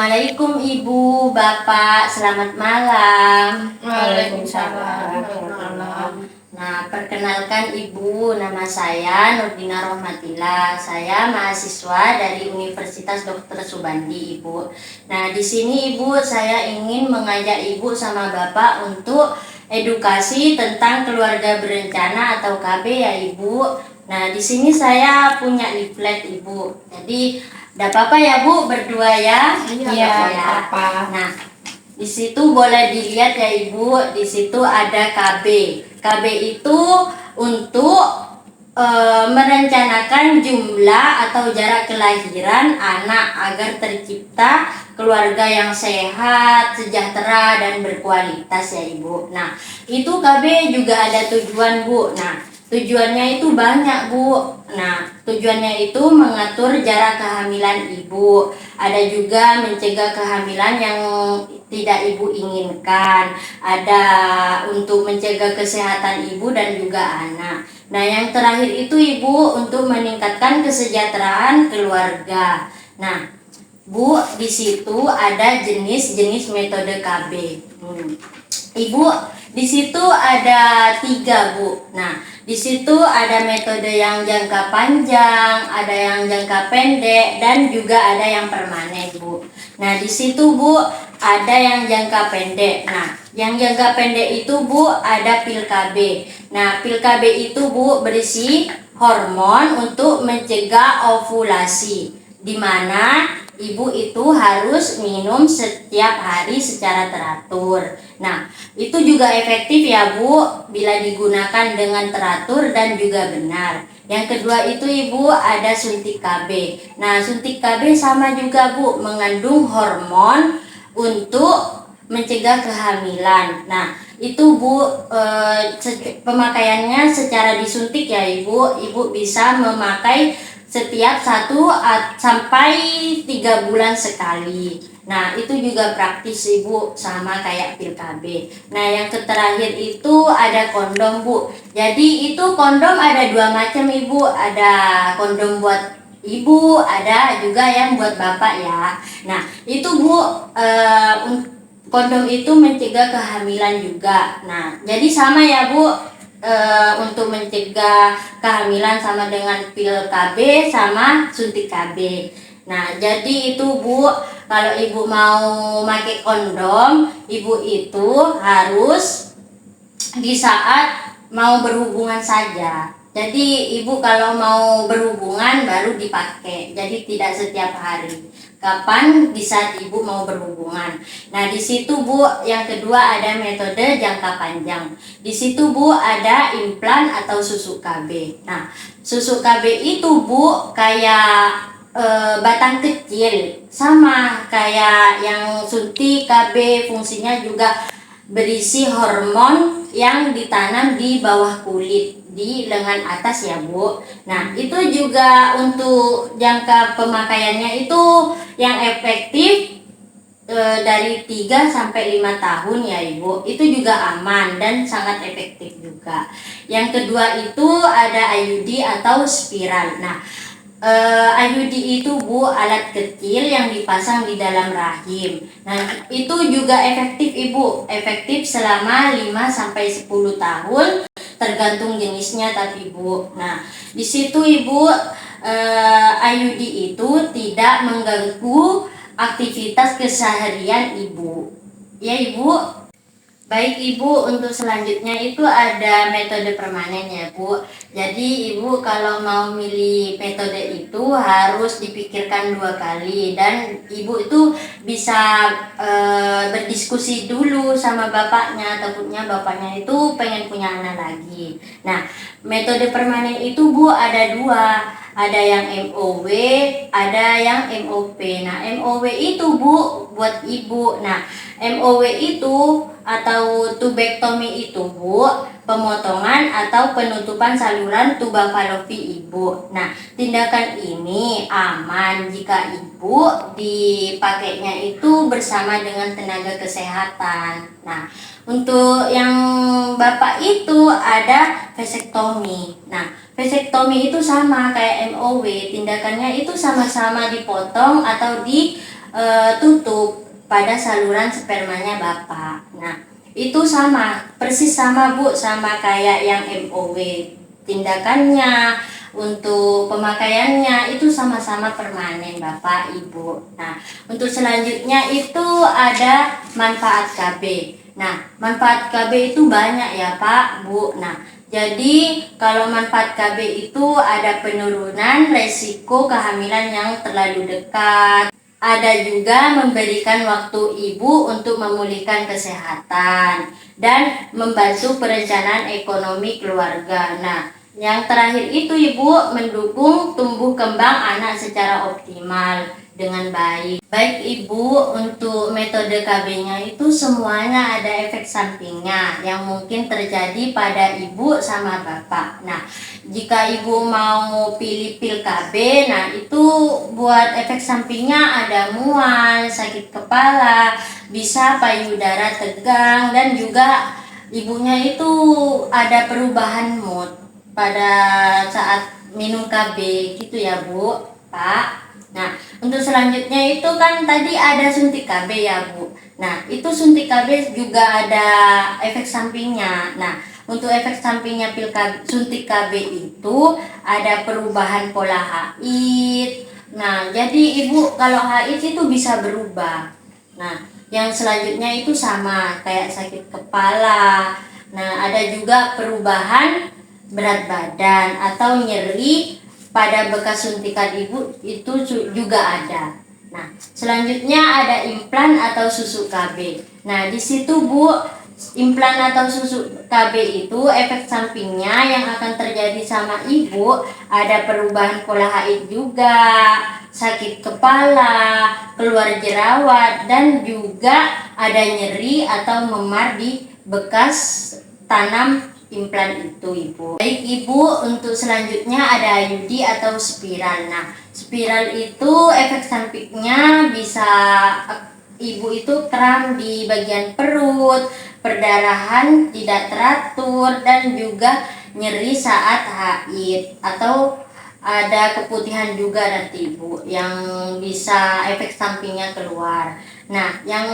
Assalamualaikum Ibu, Bapak, selamat malam. Waalaikumsalam. Malam. Nah, perkenalkan Ibu, nama saya Nurdina Rohmatillah. Saya mahasiswa dari Universitas Dr. Subandi, Ibu. Nah, di sini Ibu, saya ingin mengajak Ibu sama Bapak untuk edukasi tentang keluarga berencana atau KB ya Ibu. Nah, di sini saya punya leaflet Ibu. Jadi, tidak apa-apa ya Bu, berdua ya? Iya, Ya. apa? Nah, di situ boleh dilihat ya Ibu, di situ ada KB. KB itu untuk merencanakan jumlah atau jarak kelahiran anak agar tercipta keluarga yang sehat, sejahtera, dan berkualitas ya Ibu. Nah, itu KB juga ada tujuan Bu. Nah, tujuannya itu banyak Bu. Nah, tujuannya itu mengatur jarak kehamilan ibu. Ada juga mencegah kehamilan yang tidak ibu inginkan. Ada untuk mencegah kesehatan ibu dan juga anak. Nah, yang terakhir itu Ibu untuk meningkatkan kesejahteraan keluarga. Nah, Bu, di situ ada jenis-jenis metode KB. Ibu, di situ ada 3 Bu. Nah, di situ ada metode yang jangka panjang, ada yang jangka pendek, dan juga ada yang permanen Bu. Nah, di situ Bu ada yang jangka pendek. Nah, yang jangka pendek itu Bu ada pil KB. Nah, pil KB itu Bu berisi hormon untuk mencegah ovulasi, di mana ibu itu harus minum setiap hari secara teratur. Nah, itu juga efektif ya Bu bila digunakan dengan teratur dan juga benar. Yang kedua itu Ibu ada suntik KB. Nah, suntik KB sama juga Bu, mengandung hormon untuk mencegah kehamilan. Nah, itu Bu pemakaiannya secara disuntik ya Ibu. Ibu bisa memakai setiap 1 sampai 3 bulan sekali. Nah, itu juga praktis Ibu, sama kayak pil KB. Nah, yang terakhir itu ada kondom Bu. Jadi itu kondom ada 2 macam Ibu. Ada kondom buat ibu, ada juga yang buat bapak ya. Nah, itu Bu kondom itu mencegah kehamilan juga. Nah, jadi sama ya Bu, untuk mencegah kehamilan sama dengan pil KB sama suntik KB. Nah, jadi itu Bu, kalau ibu mau pakai kondom, ibu itu harus di saat mau berhubungan saja. Jadi ibu kalau mau berhubungan baru dipakai. Jadi tidak setiap hari. Kapan di saat ibu mau berhubungan. Nah, di situ Bu, yang kedua ada metode jangka panjang. Di situ Bu ada implan atau susuk KB. Nah, susuk KB itu Bu kayak batang kecil, sama kayak yang suntik KB, fungsinya juga berisi hormon yang ditanam di bawah kulit di lengan atas ya Bu. Nah, itu juga untuk jangka pemakaiannya itu yang efektif dari 3 sampai 5 tahun ya Ibu. Itu juga aman dan sangat efektif juga. Yang kedua itu ada IUD atau spiral. Nah, IUD itu Bu alat kecil yang dipasang di dalam rahim. Nah, itu juga efektif Ibu. Efektif selama 5 sampai 10 tahun tergantung jenisnya tapi Bu. Nah, di situ Ibu IUD itu tidak mengganggu aktivitas keseharian Ibu. Ya Ibu. Baik Ibu, untuk selanjutnya itu ada metode permanen ya Bu. Jadi Ibu kalau mau milih metode itu harus dipikirkan 2 kali. Dan Ibu itu bisa berdiskusi dulu sama bapaknya. Takutnya bapaknya itu pengen punya anak lagi. Nah, metode permanen itu Bu ada 2. Ada yang MOW, ada yang MOP. Nah, MOW itu Bu buat ibu. Nah, MOW itu atau tubektomi itu Bu, pemotongan atau penutupan saluran tuba falopi ibu. Nah, tindakan ini aman jika ibu dipakainya itu bersama dengan tenaga kesehatan. Nah, untuk yang bapak itu ada vasektomi. Nah, vasektomi itu sama kayak MOW, tindakannya itu sama-sama dipotong atau tutup pada saluran spermanya Bapak. Nah, itu sama, persis sama Bu, sama kayak yang MOW. Tindakannya, untuk pemakaiannya itu sama-sama permanen Bapak Ibu. Nah, untuk selanjutnya itu ada manfaat KB. Nah, manfaat KB itu banyak ya Pak, Bu. Nah, jadi kalau manfaat KB itu ada penurunan resiko kehamilan yang terlalu dekat. Ada juga memberikan waktu ibu untuk memulihkan kesehatan dan membantu perencanaan ekonomi keluarga. Nah, yang terakhir itu Ibu mendukung tumbuh kembang anak secara optimal dengan baik. Baik Ibu, untuk metode KB-nya itu semuanya ada efek sampingnya yang mungkin terjadi pada Ibu sama Bapak. Nah, jika Ibu mau pilih pil KB, nah itu buat efek sampingnya ada mual, sakit kepala, bisa payudara tegang, dan juga ibunya itu ada perubahan mood pada saat minum KB gitu ya Bu, Pak. Nah, untuk selanjutnya itu kan tadi ada suntik KB ya Bu. Nah, itu suntik KB juga ada efek sampingnya. Nah, untuk efek sampingnya pil KB, suntik KB itu ada perubahan pola haid. Nah, jadi Ibu kalau haid itu bisa berubah. Nah, yang selanjutnya itu sama kayak sakit kepala. Nah, ada juga perubahan berat badan atau nyeri pada bekas suntikan ibu itu juga ada. Nah, selanjutnya ada implan atau susu KB. Nah, di situ Bu, implan atau susu KB itu efek sampingnya yang akan terjadi sama ibu ada perubahan pola haid juga, sakit kepala, keluar jerawat, dan juga ada nyeri atau memar di bekas tanam implan itu Ibu. Baik Ibu, untuk selanjutnya ada IUD atau spiral. Nah, spiral itu efek sampingnya bisa Ibu itu kram di bagian perut, perdarahan tidak teratur, dan juga nyeri saat haid atau ada keputihan juga nanti Ibu yang bisa efek sampingnya keluar. Nah, yang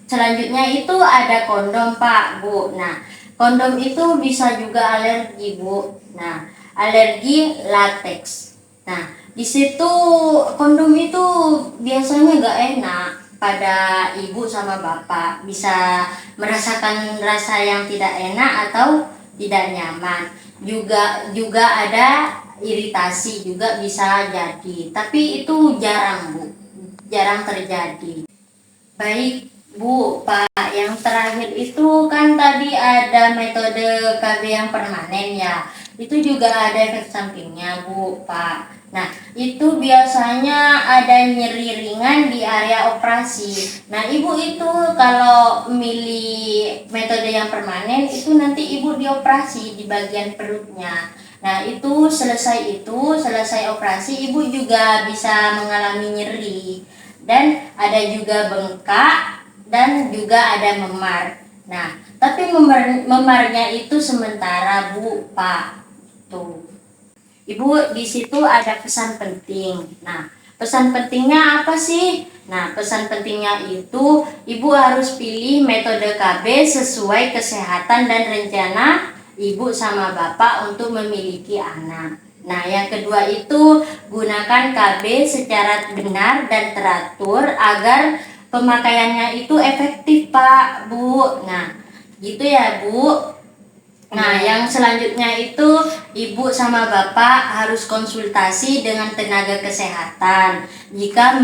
selanjutnya itu ada kondom Pak Bu. Nah, kondom itu bisa juga alergi Bu. Nah, alergi lateks. Nah, di situ kondom itu biasanya nggak enak pada ibu sama bapak. Bisa merasakan rasa yang tidak enak atau tidak nyaman. Juga ada iritasi juga bisa jadi. Tapi itu jarang Bu. Jarang terjadi. Baik Bu, Pak, yang terakhir itu kan tadi ada metode KB yang permanen ya. Itu juga ada efek sampingnya Bu, Pak. Nah, itu biasanya ada nyeri ringan di area operasi. Nah, Ibu itu kalau milih metode yang permanen itu nanti Ibu dioperasi di bagian perutnya. Nah, itu selesai operasi Ibu juga bisa mengalami nyeri. Dan ada juga bengkak dan juga ada memar. Nah, tapi memarnya itu sementara Bu, Pak. Tuh. Ibu, di situ ada pesan penting. Nah, pesan pentingnya apa sih? Nah, pesan pentingnya itu Ibu harus pilih metode KB sesuai kesehatan dan rencana Ibu sama Bapak untuk memiliki anak. Nah, yang kedua itu gunakan KB secara benar dan teratur agar pemakaiannya itu efektif Pak, Bu. Nah, gitu ya Bu. Nah, yang selanjutnya itu Ibu sama Bapak harus konsultasi dengan tenaga kesehatan jika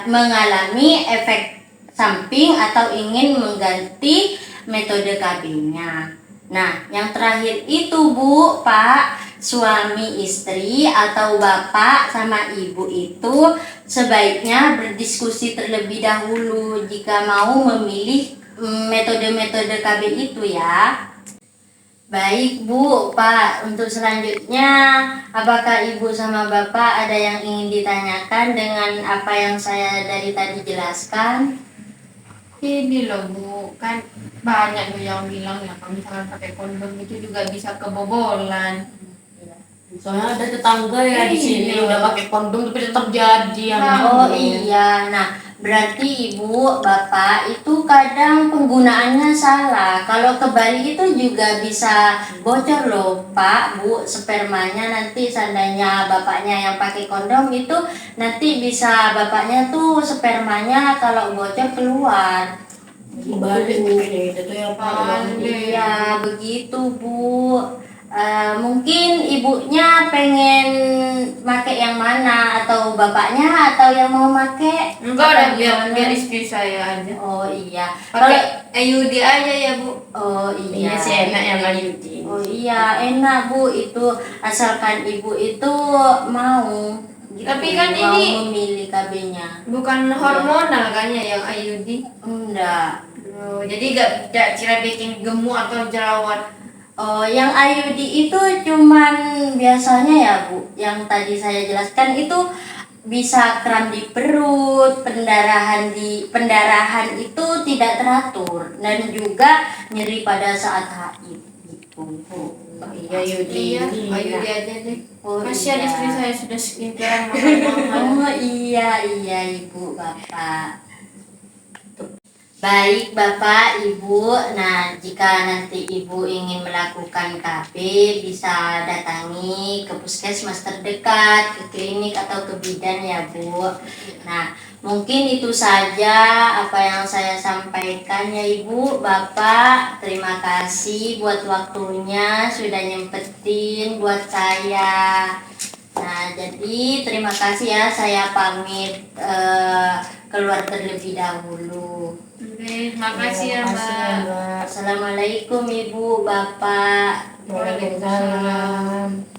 mengalami efek samping atau ingin mengganti metode KB-nya. Nah, yang terakhir itu Bu, Pak, suami istri atau Bapak sama Ibu itu sebaiknya berdiskusi terlebih dahulu jika mau memilih metode-metode KB itu ya. Baik Bu, Pak, untuk selanjutnya apakah Ibu sama Bapak ada yang ingin ditanyakan dengan apa yang saya dari tadi jelaskan? Ini loh Bu, kan banyak tuh yang bilang ya kalau misalkan pakai kondom itu juga bisa kebobolan. Soalnya ada tetangga ya di sini udah pakai kondom tapi tetap jadi Nah, Oh iya, nah Berarti ibu, bapak itu kadang penggunaannya salah. Kalau kebalik itu juga bisa bocor loh pak, bu. Spermanya nanti seandainya bapaknya yang pakai kondom itu nanti bisa bapaknya tuh spermanya kalau bocor keluar. Balik nih, itu tuh yang paling Iya begitu bu. Mungkin ibunya pengen make yang mana, atau bapaknya atau yang mau make? Enggak Apa ada, biar gimana? istri saya aja. Oh iya. Pakai IUD aja ya Bu. Oh iya. Iya sih enak yang IUD. Oh iya enak bu, itu asalkan ibu itu mau. Gitu, Tapi kan mau ini memilih KB-nya. bukan hormonal kan ya yang IUD. Enggak. Oh, jadi gak kira bikin gemuk atau jerawat. Oh, yang IUD itu cuman biasanya ya Bu, yang tadi saya jelaskan itu bisa kram di perut, pendarahan itu tidak teratur, dan juga nyeri pada saat haid gitu Bu. Iya IUD. Iya, IUD aja deh. Oh, Kasihan iya. istri saya sudah skincare mahal-mahal. Oh iya ibu bapak. Baik Bapak, Ibu. Nah, jika nanti Ibu ingin melakukan KB, bisa datangi ke puskesmas terdekat, ke klinik atau ke bidan ya, Bu. Nah, mungkin itu saja apa yang saya sampaikan ya Ibu, Bapak. Terima kasih buat waktunya sudah nyempetin buat saya. Nah, jadi terima kasih ya, saya pamit keluar terlebih dahulu. Oke, makasih ya Mbak. Mbak. Assalamualaikum Ibu, Bapak. Waalaikumsalam.